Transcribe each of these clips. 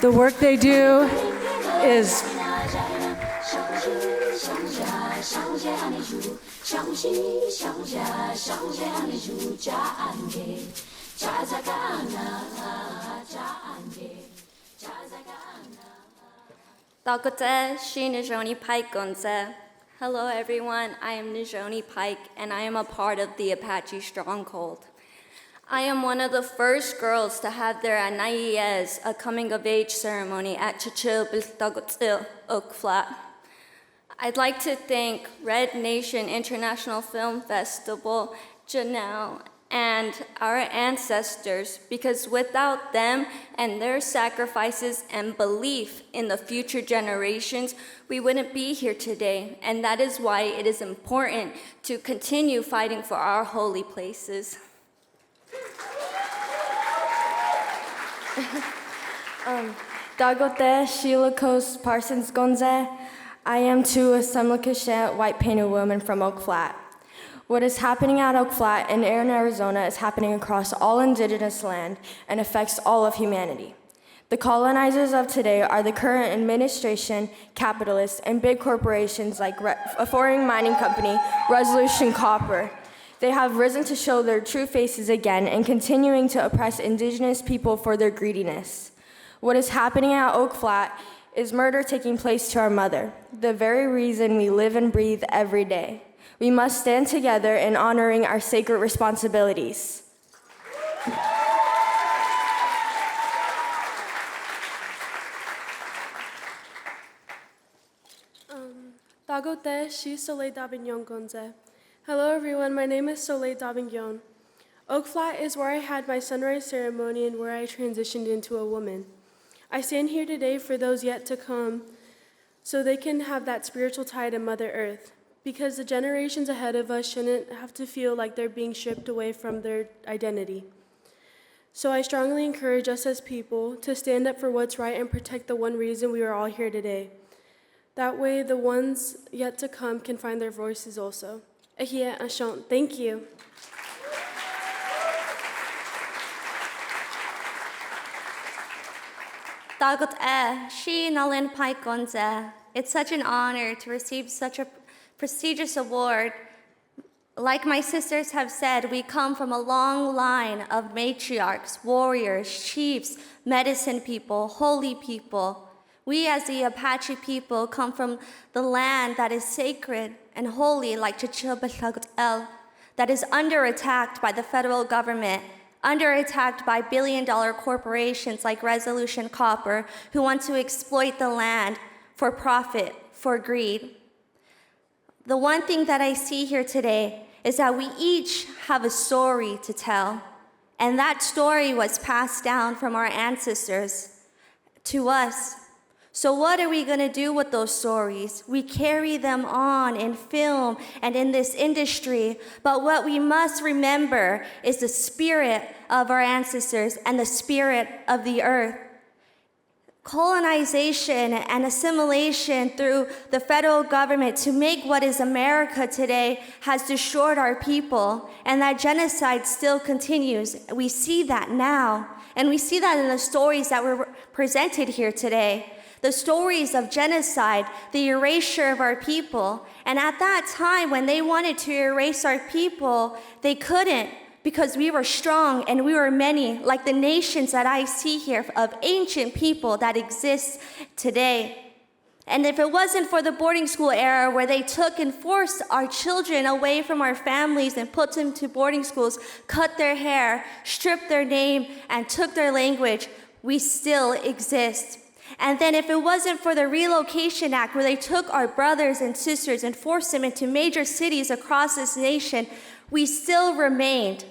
The work they do is Hello everyone, I am Nosie Pike and I am a part of the Apache Stronghold. I am one of the first girls to have their RNIFF, a coming-of-age ceremony at Oak Flat. I'd like to thank Red Nation International Film Festival, Janelle, and our ancestors, because without them and their sacrifices and belief in the future generations, we wouldn't be here today. And that is why it is important to continue fighting for our holy places. Dagote Shilakos Parsons Gonze. I am too a Semlakashet white painted woman from Oak Flat. What is happening at Oak Flat in Arizona is happening across all indigenous land and affects all of humanity. The colonizers of today are the current administration, capitalists, and big corporations like a foreign mining company, Resolution Copper. They have risen to show their true faces again and continuing to oppress indigenous people for their greediness. What is happening at Oak Flat is murder taking place to our mother, the very reason we live and breathe every day. We must stand together in honoring our sacred responsibilities. Dagote Shi Soleil Dabignon Gonze. Hello everyone, my name is Soleil Dabignon. Oak Flat is where I had my sunrise ceremony and where I transitioned into a woman. I stand here today for those yet to come so they can have that spiritual tie to Mother Earth, because the generations ahead of us shouldn't have to feel like they're being stripped away from their identity. So I strongly encourage us as people to stand up for what's right and protect the one reason we are all here today. That way the ones yet to come can find their voices also. Ahia Ashon, thank you. It's such an honor to receive such a prestigious award. Like my sisters have said, we come from a long line of matriarchs, warriors, chiefs, medicine people, holy people. We as the Apache people come from the land that is sacred and holy like Chichilbel, that is under attack by the federal government, under attack by billion-dollar corporations like Resolution Copper, who want to exploit the land for profit, for greed. The one thing that I see here today is that we each have a story to tell, and that story was passed down from our ancestors to us. So what are we going to do with those stories? We carry them on in film and in this industry, but what we must remember is the spirit of our ancestors and the spirit of the earth. Colonization and assimilation through the federal government to make what is America today has destroyed our people, and that genocide still continues. We see that now, and we see that in the stories that were presented here today. The stories of genocide, the erasure of our people. And at that time, when they wanted to erase our people, they couldn't, because we were strong and we were many, like the nations that I see here of ancient people that exist today. And if it wasn't for the boarding school era where they took and forced our children away from our families and put them to boarding schools, cut their hair, stripped their name, and took their language, we still exist. And then if it wasn't for the Relocation Act, where they took our brothers and sisters and forced them into major cities across this nation, we still remained.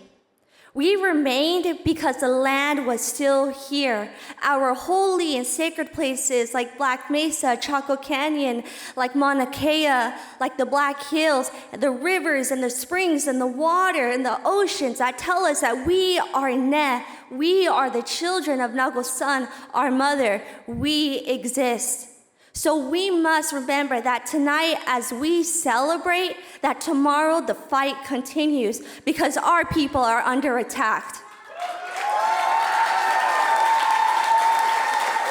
We remained because the land was still here. Our holy and sacred places like Black Mesa, Chaco Canyon, like Mauna Kea, like the Black Hills, the rivers and the springs and the water and the oceans that tell us that we are Ne. We are the children of Nagosan, our mother. We exist. So we must remember that tonight, as we celebrate, that tomorrow the fight continues because our people are under attack.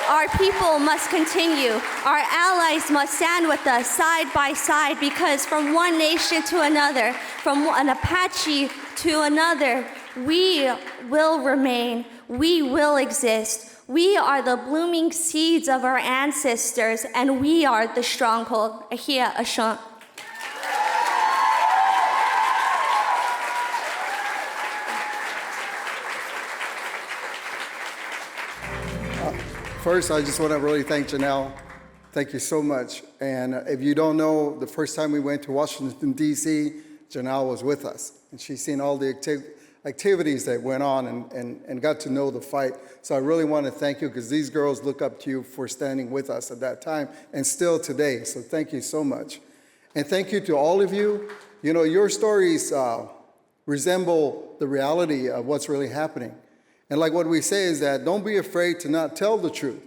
Our people must continue. Our allies must stand with us side by side, because from one nation to another, from an Apache to another, we will remain. We will exist. We are the blooming seeds of our ancestors, and we are the stronghold. Ahia Ashant. First, I just want to really thank Janelle. Thank you so much. And if you don't know, the first time we went to Washington, D.C., Janelle was with us. And she's seen all the activities that went on and got to know the fight. So I really want to thank you, because these girls look up to you for standing with us at that time and still today. So thank you so much. And thank you to all of you. You know, your stories resemble the reality of what's really happening. And like what we say is that don't be afraid to not tell the truth,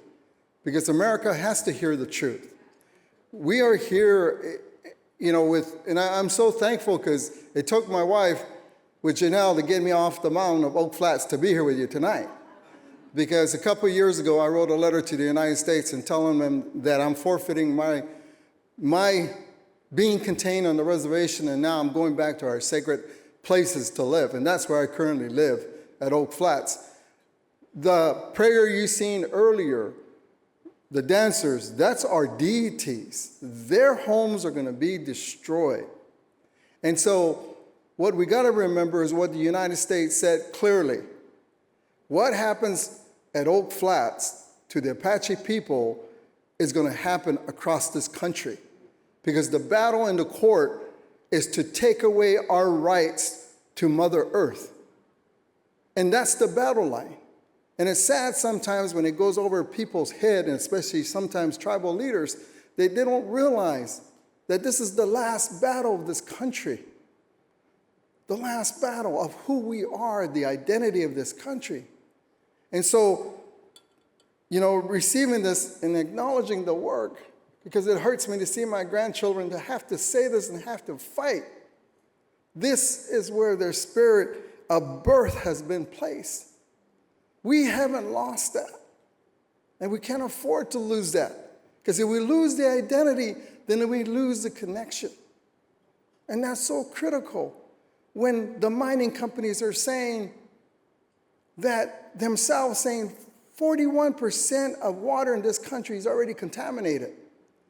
because America has to hear the truth. We are here, you know, and I'm so thankful, because it took my wife with Janelle to get me off the mountain of Oak Flats to be here with you tonight. Because a couple of years ago, I wrote a letter to the United States and telling them that I'm forfeiting my being contained on the reservation, and now I'm going back to our sacred places to live. And that's where I currently live, at Oak Flats. The prayer you seen earlier, the dancers, that's our deities. Their homes are going to be destroyed. And so what we got to remember is what the United States said clearly. What happens at Oak Flats to the Apache people is going to happen across this country, because the battle in the court is to take away our rights to Mother Earth. And that's the battle line. And it's sad sometimes when it goes over people's head, and especially sometimes tribal leaders, they don't realize that this is the last battle of this country. The last battle of who we are, the identity of this country. And so, you know, receiving this and acknowledging the work, because it hurts me to see my grandchildren to have to say this and have to fight. This is where their spirit of birth has been placed. We haven't lost that. And we can't afford to lose that. Because if we lose the identity, then we lose the connection. And that's so critical when the mining companies are saying that themselves, saying 41% of water in this country is already contaminated.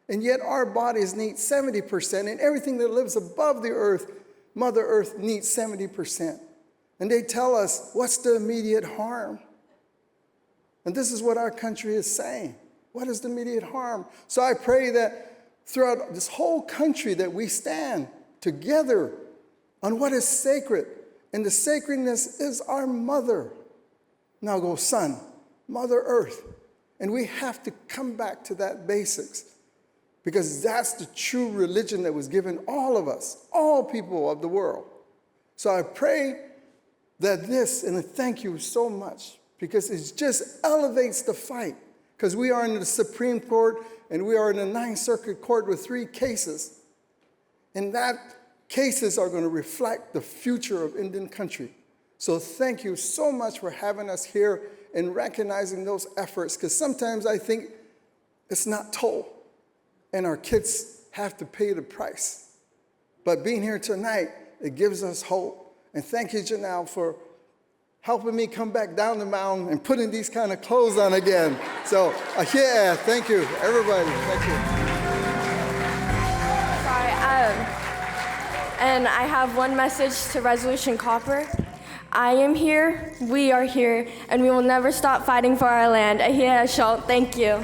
And yet our bodies need 70%, and everything that lives above the earth, Mother Earth, needs 70%. And they tell us, what's the immediate harm? And this is what our country is saying. What is the immediate harm? So I pray that throughout this whole country that we stand together on what is sacred. And the sacredness is our mother. Now go, son, Mother Earth. And we have to come back to that basics, because that's the true religion that was given all of us, all people of the world. So I pray that this, and I thank you so much, because it just elevates the fight. Because we are in the Supreme Court, and we are in the Ninth Circuit Court with 3 cases. And that cases are going to reflect the future of Indian country. So thank you so much for having us here and recognizing those efforts, because sometimes I think it's not told, and our kids have to pay the price. But being here tonight, it gives us hope. And thank you, Janelle, for helping me come back down the mountain and putting these kind of clothes on again. So, yeah, thank you, everybody. Thank you. Sorry, and I have one message to Resolution Copper. I am here, we are here, and we will never stop fighting for our land. Ahia Ashalt, thank you.